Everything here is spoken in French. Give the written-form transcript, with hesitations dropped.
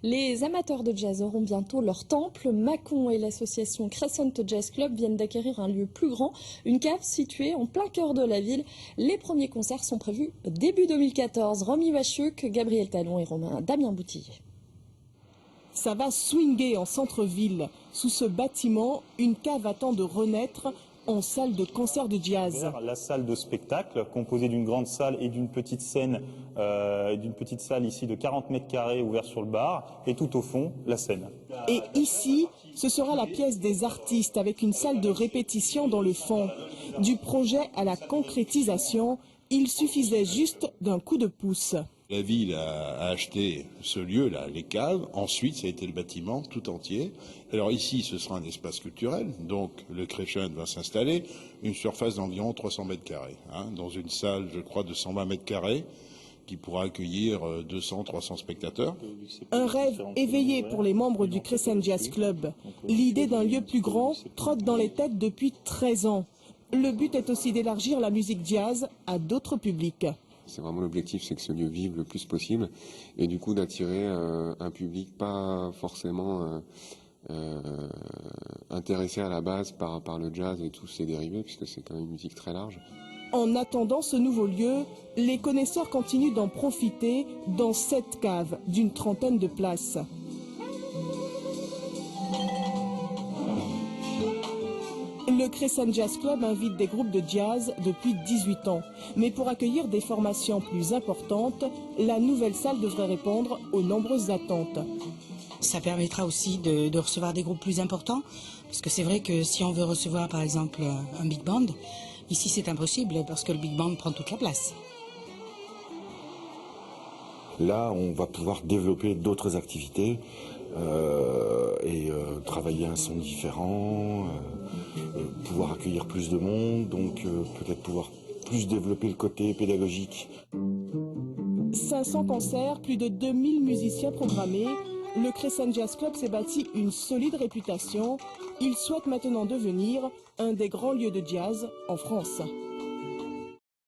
Les amateurs de jazz auront bientôt leur temple. Mâcon et l'association Crescent Jazz Club viennent d'acquérir un lieu plus grand, une cave située en plein cœur de la ville. Les premiers concerts sont prévus début 2014. Romy Wachuk, Gabriel Talon et Damien Boutillier. Ça va swinguer en centre-ville. Sous ce bâtiment, une cave attend de renaître en salle de concert de jazz. La salle de spectacle, composée d'une grande salle et d'une petite scène, ici de 40 mètres carrés ouverte sur le bar, et tout au fond, la scène. Et ici, ce sera la pièce des artistes avec une salle de répétition dans le fond. Du projet à la concrétisation, il suffisait juste d'un coup de pouce. La ville a acheté ce lieu-là, les caves. Ensuite, ça a été le bâtiment tout entier. Alors ici, ce sera un espace culturel. Donc, le Crescent va s'installer. Une surface d'environ 300 mètres carrés. Dans une salle, je crois, de 120 mètres carrés, qui pourra accueillir 200-300 spectateurs. Un rêve éveillé pour les membres du Crescent Jazz Club. L'idée d'un lieu plus grand trotte dans les têtes depuis 13 ans. Le but est aussi d'élargir la musique jazz à d'autres publics. C'est vraiment l'objectif, c'est que ce lieu vive le plus possible et du coup d'attirer un public pas forcément intéressé à la base par le jazz et tous ses dérivés, puisque c'est quand même une musique très large. En attendant ce nouveau lieu, les connaisseurs continuent d'en profiter dans cette cave d'une 30aine de places. Le Crescent Jazz Club invite des groupes de jazz depuis 18 ans. Mais pour accueillir des formations plus importantes, la nouvelle salle devrait répondre aux nombreuses attentes. Ça permettra aussi de recevoir des groupes plus importants, parce que c'est vrai que si on veut recevoir par exemple un big band, ici c'est impossible parce que le big band prend toute la place. Là, on va pouvoir développer d'autres activités et travailler un son différent, pouvoir accueillir plus de monde, donc peut-être pouvoir plus développer le côté pédagogique. 500 concerts, plus de 2000 musiciens programmés, le Crescent Jazz Club s'est bâti une solide réputation. Il souhaite maintenant devenir un des grands lieux de jazz en France.